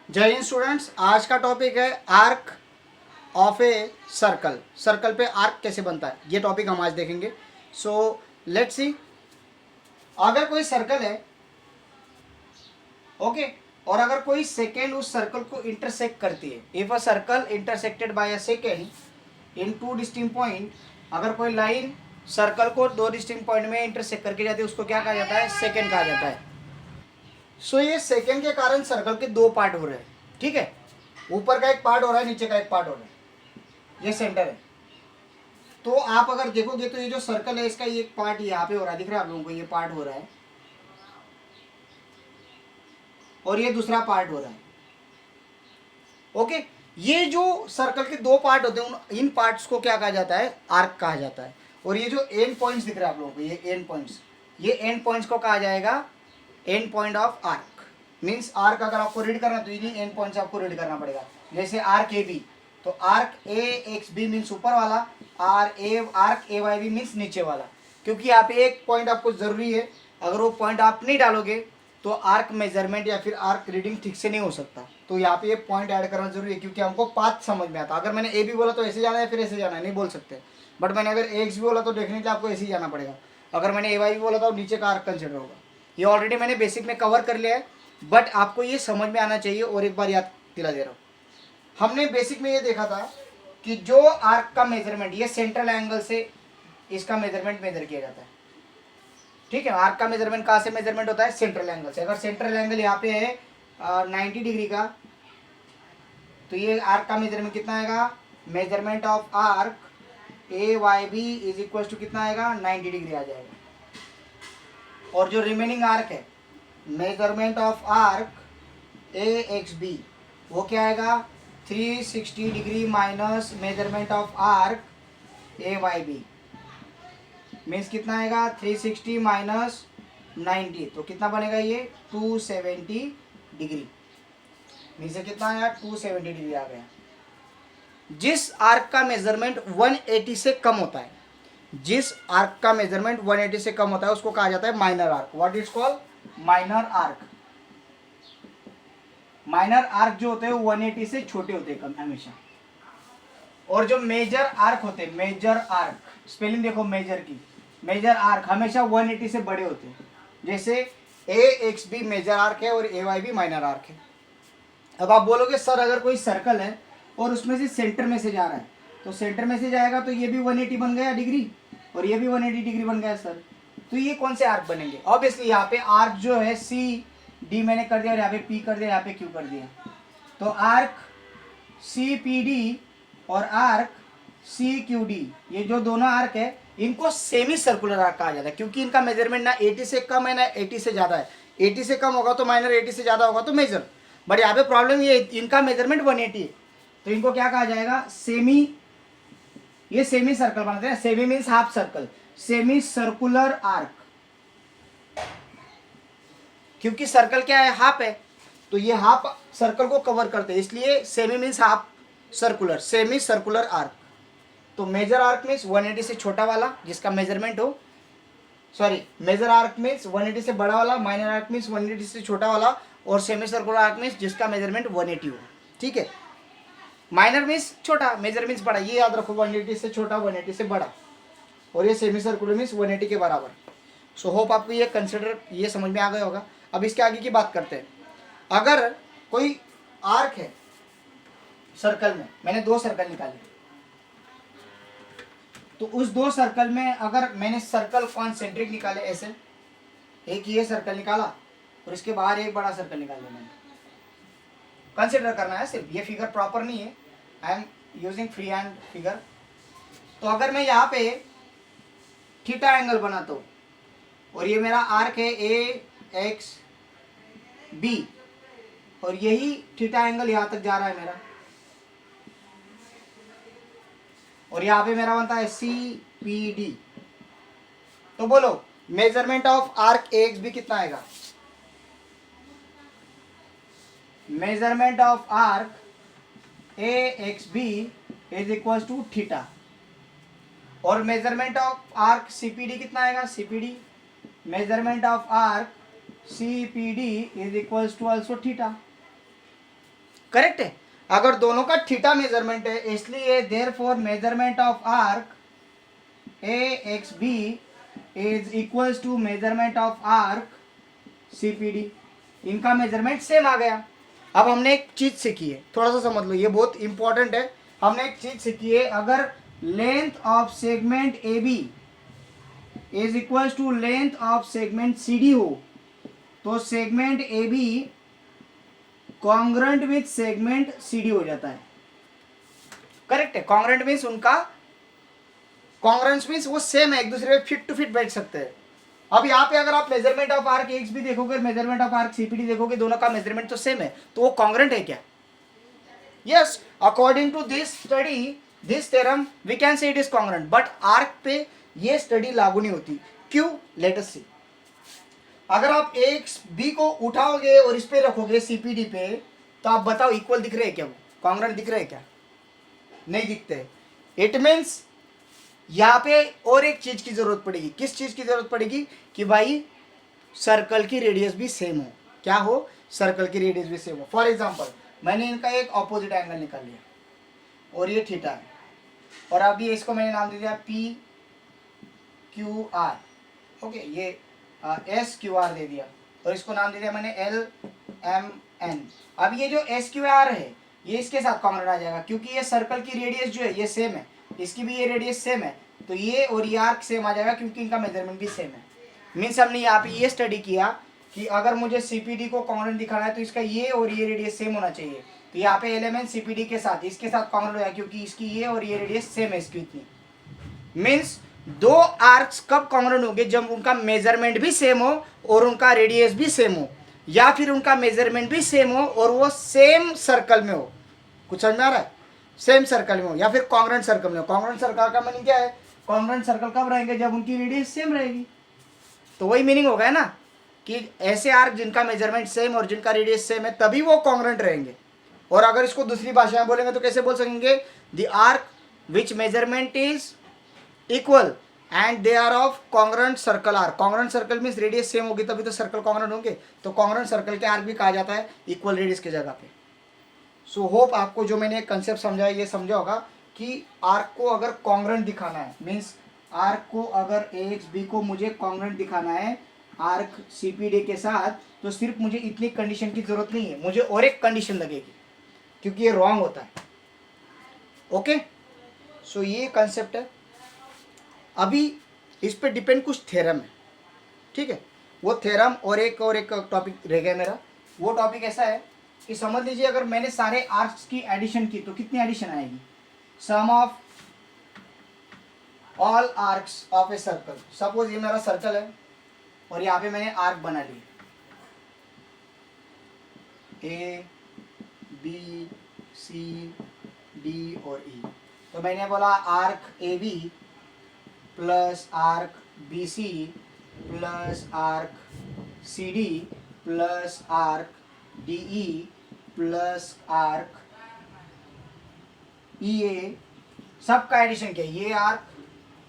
जय हिंद स्टूडेंट्स। आज का टॉपिक है arc of a circle. Circle पे आर्क कैसे बनता है, ये टॉपिक हम आज देखेंगे। So let's see. अगर कोई सर्कल है, ओके, और अगर कोई सेकेंड उस सर्कल को इंटरसेक्ट करती है, if a circle intersected by a second in two distinct point, अगर कोई लाइन सर्कल को दो डिस्टिंक्ट पॉइंट में इंटरसेक्ट करके जाती है, उसको क्या कहा जाता है? सेकेंड कहा जाता है। सो ये सेकेंड के कारण सर्कल के दो पार्ट हो रहे हैं, ठीक है। ऊपर का एक पार्ट हो रहा है, नीचे का एक पार्ट हो रहा है, ये सेंटर है। तो आप अगर देखोगे तो ये जो सर्कल है, इसका ये एक पार्ट यहाँ पे हो रहा है, दिख रहा है आप लोगों को? ये पार्ट हो रहा है और ये दूसरा पार्ट हो रहा है, ओके। ये जो सर्कल के दो पार्ट होते हैं, इन पार्ट्स को क्या कहा जाता है? आर्क कहा जाता है। और ये जो एंड पॉइंट्स दिख रहा है आप लोगों को, ये एंड पॉइंट्स, ये एंड पॉइंट्स को कहा जाएगा and point of arc. Means arc अगर आपको रीड करना तो ये एंड पॉइंट्स आपको रीड करना पड़ेगा। जैसे आर्क ए बी, तो arc A X B means ऊपर वाला, arc A Y B means नीचे वाला। क्योंकि यहाँ पे एक पॉइंट आपको जरूरी है, अगर वो पॉइंट आप नहीं डालोगे तो आर्क मेजरमेंट या फिर आर्क रीडिंग ठीक से नहीं हो सकता। तो यहाँ पे ये पॉइंट ऐड करना जरूरी है, क्योंकि हमको पाथ समझ में आता। अगर मैंने ए बी बोला तो ऐसे जाना है, फिर ऐसे जाना है, नहीं बोल सकते। बट मैंने अगर ए एक्स भी बोला तो देखने के लिए आपको ऐसे ही जाना पड़ेगा। अगर मैंने ए वाई भी बोला तो नीचे का आर्क कंसिडर होगा। ये ऑलरेडी मैंने बेसिक में कवर कर लिया है, बट आपको ये समझ में आना चाहिए। और एक बार याद दिला दे रहा हूँ, हमने बेसिक में ये देखा था कि जो आर्क का मेजरमेंट, ये सेंट्रल एंगल से इसका मेजरमेंट मेजर किया जाता है, ठीक है। आर्क का मेजरमेंट कहाँ से मेजरमेंट होता है? सेंट्रल एंगल से। अगर सेंट्रल एंगल यहाँ पे है 90 डिग्री का, तो ये आर्क का मेजरमेंट कितना आएगा? Measurement of arc A Y B is equal to कितना आएगा? 90 डिग्री आ जाएगा। और जो रिमेनिंग आर्क है, measurement of arc A X B, वो क्या आएगा? 360 degree minus measurement of arc A Y B, means कितना आएगा? 360 माइनस 90, तो कितना बनेगा ये? 270 डिग्री। मीन्स कितना आया? 270 डिग्री आ गया। जिस आर्क का मेजरमेंट 180 से कम होता है, जिस आर्क का मेजरमेंट 180 से कम होता है, उसको कहा जाता है minor arc. What is called? Minor arc. Minor arc जो होते हैं 180 से छोटे होते हैं हमेशा। और जो मेजर आर्क होते हैं, मेजर आर्क, स्पेलिंग देखो मेजर की, मेजर आर्क हमेशा 180 से बड़े होते हैं। जैसे ए एक्स बी मेजर आर्क है और ए वाई बी माइनर आर्क है। अब आप बोलोगे सर अगर कोई सर्कल है और उसमें से सेंटर में से जा रहा है, तो सेंटर में से जाएगा तो ये भी 180 बन गया डिग्री और ये भी 180 डिग्री बन गया सर, तो ये कौन से आर्क बनेंगे? ऑब्वियसली यहाँ पे आर्क जो है सी डी मैंने कर दिया और यहाँ पे पी कर दिया, यहाँ पे क्यू कर दिया। तो आर्क सी पी डी और आर्क सी क्यू डी, ये जो दोनों आर्क है, इनको सेमी सर्कुलर आर्क कहा जाता है, क्योंकि इनका मेजरमेंट ना 80 से कम है ना 80 से ज़्यादा है। 80 से कम होगा तो माइनर, 80 से ज़्यादा होगा तो मेजर। बट यहाँ पे प्रॉब्लम ये, इनका मेजरमेंट 180 है, तो इनको क्या कहा जाएगा? सेमी। ये सेमी सर्कल बनाते हैं। Semi means half circle, semi circular arc. क्योंकि सर्कल क्या है? हाफ है, तो ये हाफ सर्कल को कवर करते हैं, इसलिए semi means half circular, semi circular arc. तो मेजर आर्क मीन्स 180 से छोटा वाला जिसका मेजरमेंट हो, सॉरी, मेजर आर्क मीन्स 180 से बड़ा वाला, माइनर आर्क मीन्स 180 से छोटा वाला, और सेमी सर्कुलर आर्क मीन्स जिसका मेजरमेंट 180 हो, ठीक है। माइनर मीन्स छोटा, मेजर मीन्स बड़ा, ये याद रखो, 180 से छोटा, 180 से बड़ा, और ये सेमी सर्कुलर मीन्स 180 के बराबर। सो होप आपको ये कंसिडर, ये समझ में आ गया होगा। अब इसके आगे की बात करते हैं। अगर कोई आर्क है सर्कल में, मैंने दो सर्कल निकाले, तो उस दो सर्कल में अगर मैंने सर्कल कॉन्सेंट्रिक निकाले, ऐसे एक ये सर्कल निकाला और इसके बाहर एक बड़ा सर्कल निकाल लिया, मैंने कंसिडर करना है सिर्फ, ये फिगर प्रॉपर नहीं है, I am using free hand figure. तो अगर मैं यहाँ पे थीटा एंगल बनाता हूँ और ये मेरा आर्क है ए एक्स बी, और यही थीटा एंगल यहाँ तक जा रहा है मेरा, और यहाँ पे मेरा बनता है सी पी डी, तो बोलो measurement of arc A X B कितना आएगा? Measurement of arc A X B is equal to theta, और मेजरमेंट ऑफ आर्क सीपीडी कितना आएगा? CPD, measurement of arc CPD is equal to also theta. Correct है। अगर दोनों का theta measurement है, इसलिए therefore measurement of arc A X B is equals to measurement of arc CPD. इनका measurement same आ गया। अब हमने एक चीज सीखी है, थोड़ा सा समझ लो, ये बहुत इंपॉर्टेंट है। हमने एक चीज सीखी है, अगर length of segment A B is equals to length of segment C D हो, तो segment A B congruent with segment C D हो जाता है। करेक्ट है। कॉन्ग्रेंट मीन्स उनका कॉन्ग्रेंस मीन्स वो सेम है, एक दूसरे पे फिट टू फिट बैठ सकते हैं। अब यहाँ पे अगर आप मेजरमेंट ऑफ आर्क एक्स भी देखोगे, मेजरमेंट ऑफ आर्क सीपीडी देखोगे, दोनों का मेजरमेंट तो सेम है, तो वो कॉन्ग्रेंट है क्या? Yes, according to this study, this theorem, we can say it is congruent. But arc पे ये स्टडी लागू नहीं होती। क्यों? Let us see. अगर आप एक्स बी को उठाओगे और इस पे रखोगे सीपीडी पे, तो आप बताओ इक्वल दिख रहे हैं क्या? वो कॉन्ग्रेंट दिख रहे हैं क्या? नहीं दिखते। इट मीन्स यहाँ पे और एक चीज की जरूरत पड़ेगी। किस चीज की जरूरत पड़ेगी? कि भाई सर्कल की रेडियस भी सेम हो। क्या हो? सर्कल की रेडियस भी सेम हो। फॉर एग्जांपल, मैंने इनका एक ऑपोजिट एंगल निकाल लिया और ये थीटा है, और अभी इसको मैंने नाम दे दिया पी क्यू आर। ओके, ये एस क्यू आर दे दिया, और इसको नाम दे दिया मैंने एल एम एन। अब ये जो एस क्यू आर है, ये इसके साथ कॉन्ग्रेंट आ जाएगा, क्योंकि ये सर्कल की रेडियस जो है ये सेम है, इसकी भी ये रेडियस सेम है, तो ये और ये आर्क सेम आ जाएगा, क्योंकि इनका मेजरमेंट भी सेम है। मीन्स हमने यहाँ पे ये स्टडी किया कि अगर मुझे सीपीडी को कॉन्ग्रेंट दिखाना है, तो इसका ये और ये रेडियस सेम होना चाहिए। तो यहाँ पे एलिमेंट सीपीडी के साथ इसके साथ कॉन्ग्रेंट हो जाएगा, क्योंकि इसकी ये और ये रेडियस सेम है इसकी इतनी। मीन्स दो आर्क्स कब कॉन्ग्रेंट होंगे? जब उनका मेजरमेंट भी सेम हो और उनका रेडियस भी सेम हो, या फिर उनका मेजरमेंट भी सेम हो और वो सेम सर्कल में हो। कुछ समझ में आ रहा है? सेम सर्कल में हो या फिर कॉन्ग्रेंट सर्कल में हो। कॉन्ग्रेंट सर्कल का मीनिंग क्या है? कॉन्ग्रेंट सर्कल कब रहेंगे? जब उनकी रेडियस सेम रहेगी। तो वही मीनिंग होगा ना कि ऐसे आर्क जिनका मेजरमेंट सेम और जिनका रेडियस सेम है, तभी वो कॉन्ग्रेंट रहेंगे। और अगर इसको दूसरी भाषा में बोलेंगे तो कैसे बोल सकेंगे? The arc which measurement is equal and they are of congruent circle arc. Congruent circle means radius same होगी, तभी तो सर्कल कॉन्ग्रेंट होंगे। तो कॉन्ग्रेंट सर्कल के आर्क भी कहा जाता है इक्वल रेडियस की जगह पे। सो होप आपको जो मैंने कंसेप्ट समझाया ये समझा होगा कि आर्क को अगर कॉन्ग्रेंट दिखाना है, मीन्स आर्क को अगर एक्स बी को मुझे कॉन्ग्रेंट दिखाना है आर्क सीपीडी के साथ, तो सिर्फ मुझे इतनी कंडीशन की जरूरत नहीं है, मुझे और एक कंडीशन लगेगी, क्योंकि ये रॉन्ग होता है। ओके, सो ये कंसेप्ट है। अभी इस पे डिपेंड कुछ थ्योरम है, ठीक है? वो थ्योरम और एक टॉपिक रह गया मेरा। वो टॉपिक ऐसा है कि समझ लीजिए अगर मैंने सारे आर्क्स की एडिशन की तो कितनी एडिशन आएगी? Sum of all arcs of a circle. Suppose ये मेरा सर्कल है और यहाँ पे मैंने आर्क बना ली ए बी सी डी और ई। तो मैंने बोला arc A B plus arc B C plus arc C D plus arc D E plus arc E A, सबका एडिशन किया। ये आर्क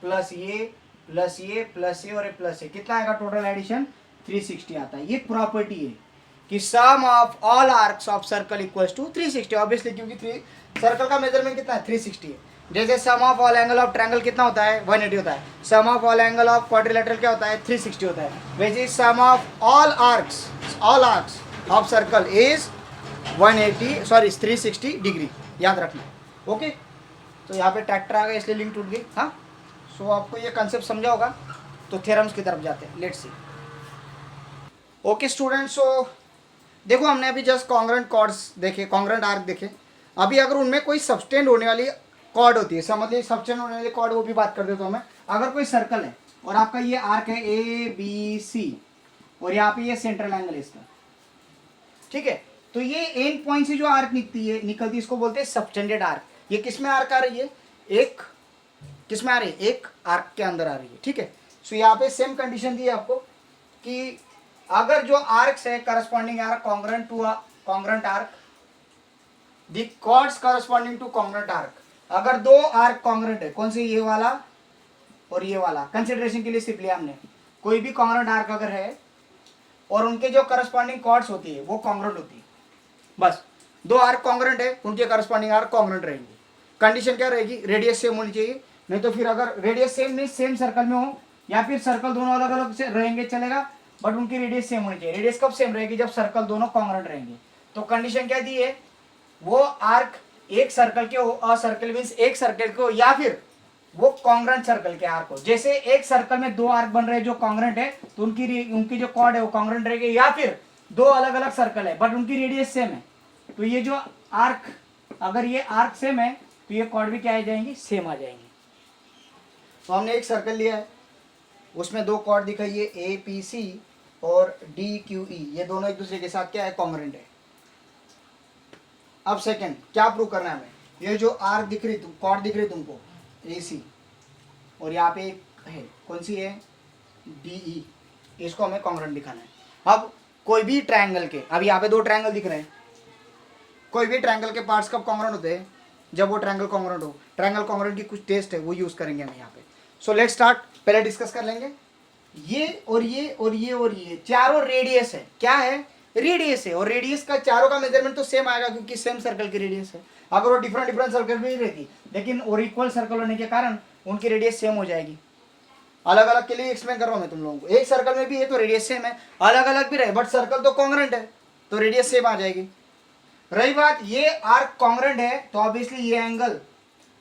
प्लस ये प्लस ये प्लस ये और ये प्लस ये, कितना आएगा टोटल एडिशन? 360 आता है। ये प्रॉपर्टी है कि sum of all arcs of circle equals to 360। Obviously क्योंकि सर्कल का मेजरमेंट कितना है? 360 है। जैसे sum of all angle of triangle कितना होता है? 180 होता है। Sum of all angle of quadrilateral क्या होता है? 360 होता है। वैसे sum of all arcs of circle is 360 degree, याद रखना। ओके, तो यहाँ पे ट्रैक्टर आ गया इसलिए लिंक टूट गई। हाँ, सो आपको ये कंसेप्ट समझा होगा, तो थ्योरम्स की तरफ जाते हैं। Let's see. ओके स्टूडेंट्स, सो देखो हमने अभी जस्ट कॉन्ग्रेंट कॉर्ड्स देखे, कॉन्ग्रेंट आर्क देखे। अभी अगर उनमें कोई सब्सटेंड होने वाली कॉर्ड होती है, समझ लीजिए सब्सटेंड होने वाली कॉर्ड, वो भी बात कर देता हूँ मैं। अगर कोई सर्कल है और आपका ये आर्क है ए बी सी और यहाँ पे ये सेंट्रल एंगल है इसका, ठीक है? तो ये एंड पॉइंट से जो आर्क निकलती है इसको बोलते हैं सब्सटेंडेड आर्क। ये किस में आर्क आ रही है? एक किस में आ रही है? एक आर्क के अंदर आ रही है, ठीक है? सो यहाँ पे सेम कंडीशन दी है आपको कि अगर जो आर्क्स है corresponding arc congruent to congruent arc, the chords corresponding to congruent arc. अगर दो आर्क कॉन्ग्रेंट है, कौन से? ये वाला और ये वाला। कंसिडरेशन के लिए सिर्फ लिया हमने, कोई भी कॉन्ग्रेंट आर्क अगर है और उनके जो करस्पॉन्डिंग कॉर्ड्स होती है वो कॉन्ग्रेंट होती है, बस दो आर्क कॉन्ग्रेंट है, उनके करस्पॉन्डिंग आर्क कॉन्ग्रेंट रहेंगे। कंडीशन क्या रहेगी, रेडियस सेम होनी चाहिए, नहीं तो फिर अगर रेडियस सेम में सेम सर्कल में हो या फिर सर्कल दोनों अलग अलग से रहेंगे चलेगा, बट उनकी रेडियस सेम होनी चाहिए। रेडियस कब सेम रहेगी, जब सर्कल दोनों कॉन्ग्रेंट रहेंगे। तो कंडीशन क्या दी है, वो आर्क एक सर्कल के हो, और सर्कल मीन्स एक सर्कल के हो, या फिर वो कॉन्ग्रेंट सर्कल के आर्क हो। जैसे एक सर्कल में दो आर्क बन रहे हैं जो कॉन्ग्रेंट है, तो उनकी जो कॉर्ड है वो कॉन्ग्रेंट रहेगी, या फिर दो अलग अलग सर्कल है बट उनकी रेडियस सेम है, तो ये जो आर्क, अगर ये आर्क सेम है तो ये कॉर्ड भी क्या आ जाएंगी, सेम आ जाएंगी। तो हमने एक सर्कल लिया है, उसमें दो कॉर्ड दिखाई है ए पी सी और डी क्यू ई, ये दोनों एक दूसरे के साथ क्या है, कॉन्ग्रेंट है। अब सेकंड क्या प्रूव करना है हमें, ये जो आर्क दिख रही, कॉर्ड दिख रही तुमको ए सी, और यहाँ पे एक है, कौन सी है, डी ई, इसको हमें कॉन्ग्रेंट दिखाना है। अब कोई भी ट्रायंगल के, अब यहाँ पे दो ट्रायंगल दिख रहे हैं, कोई भी ट्रायंगल के पार्ट्स कब कॉन्ग्रेंट होते हैं, जब वो ट्रायंगल कॉन्ग्रेंट हो। ट्रायंगल कॉन्ग्रेंट की कुछ टेस्ट है वो यूज करेंगे हम यहाँ पे। सो लेट्स स्टार्ट, पहले डिस्कस कर लेंगे ये और ये और ये और ये चारों रेडियस है, क्या है, रेडियस है, और रेडियस का चारों का मेजरमेंट तो सेम आएगा क्योंकि सेम सर्कल की रेडियस है। अगर वो डिफरेंट डिफरेंट सर्कल भी रहती, लेकिन और इक्वल सर्कल होने के कारण उनकी रेडियस सेम हो जाएगी। अलग अलग के लिए एक्सप्लेन कर रहा हूं मैं तुम लोगों को, एक सर्कल में भी है तो रेडियस सेम है, अलग अलग भी रहे बट सर्कल तो कॉन्ग्रेंट है तो रेडियस सेम आ जाएगी। रही बात ये आर्क कॉन्ग्रेंट है तो ऑब्वियसली ये एंगल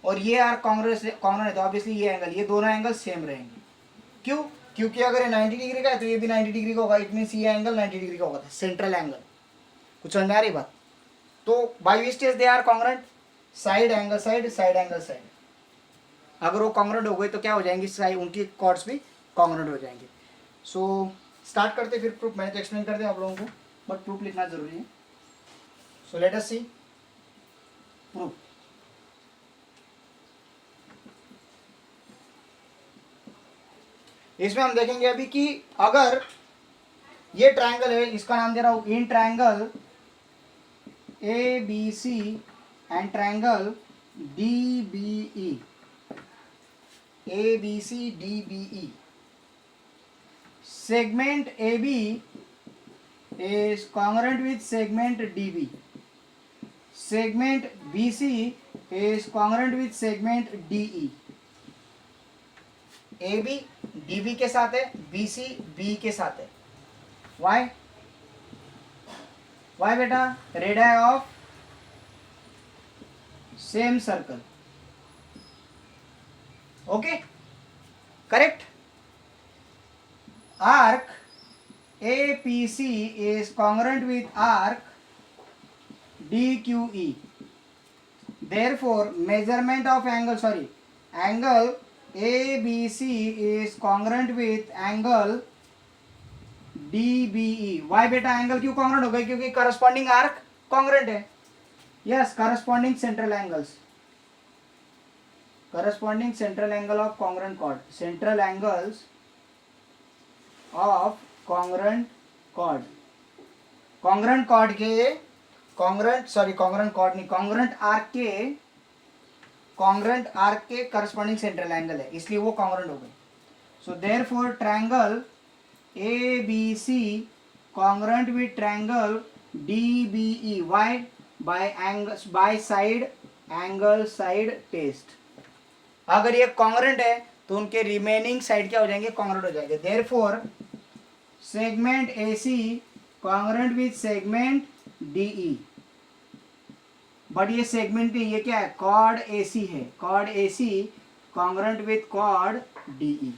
और ये आर्क कॉन्ग्रेंट है तो ऑब्वियसली ये एंगल, ये दोनों एंगल सेम रहेंगे। क्यों, क्योंकि अगर ये 90 डिग्री का है तो ये भी 90 डिग्री का होगा, इट मींस ये एंगल 90 डिग्री का होगा, सेंट्रल एंगल। कुछ समझ में आ रही बात। तो by which test they are congruent, side angle side, side angle side. अगर वो कॉन्ग्रेंट हो गए तो क्या हो जाएंगी, साइड उनकी कॉर्ड्स भी कॉन्ग्रेंट हो जाएंगे। सो स्टार्ट करते फिर प्रूफ, मैंने तो एक्सप्लेन कर दिया आप लोगों को बट प्रूफ लिखना जरूरी है। So let us C proof. इसमें हम देखेंगे अभी कि अगर ये ट्रायंगल है, इसका नाम दे रहा हूं इन triangle A B C and triangle D B E, A B C D B E, segment AB is congruent with segment DB, segment BC is congruent with segment DE। AB DB के साथ है, BC BE के साथ है। Why? Why बेटा, radii of same circle, okay, correct। Arc APC is congruent with arc DQE. Therefore, measurement of angle, angle ABC is congruent with angle DBE. Why बेटा angle क्यों congruent हो गए, क्योंकि corresponding arc congruent है। Yes, corresponding central angles, corresponding central angle of congruent chord, central angles of congruent chord, congruent chord के congruent arc के corresponding central angle है, इसलिए वो कॉन्ग्रेंट हो गए। So therefore triangle A B C congruent with triangle D B E. Why? By side angle side test. अगर ये congruent है तो उनके रिमेनिंग साइड क्या हो जाएंगे, कॉन्ग्रेंट हो जाएंगे। Therefore segment AC congruent with segment DE, but ये सेगमेंट नहीं, ये क्या है, कॉर्ड AC है, chord AC congruent with chord DE।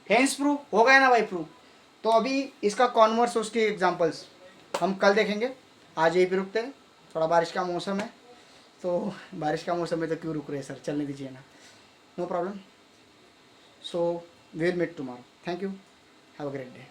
Hence proof हो गया ना भाई प्रूफ। तो अभी इसका कॉन्वर्स उसके एग्जांपल्स हम कल देखेंगे, आज यही पे रुकते हैं। थोड़ा बारिश का मौसम है तो बारिश का मौसम में तो क्यों रुक रहे सर, चलने दीजिए ना, no problem. So we'll meet tomorrow. Thank you. Have a great day.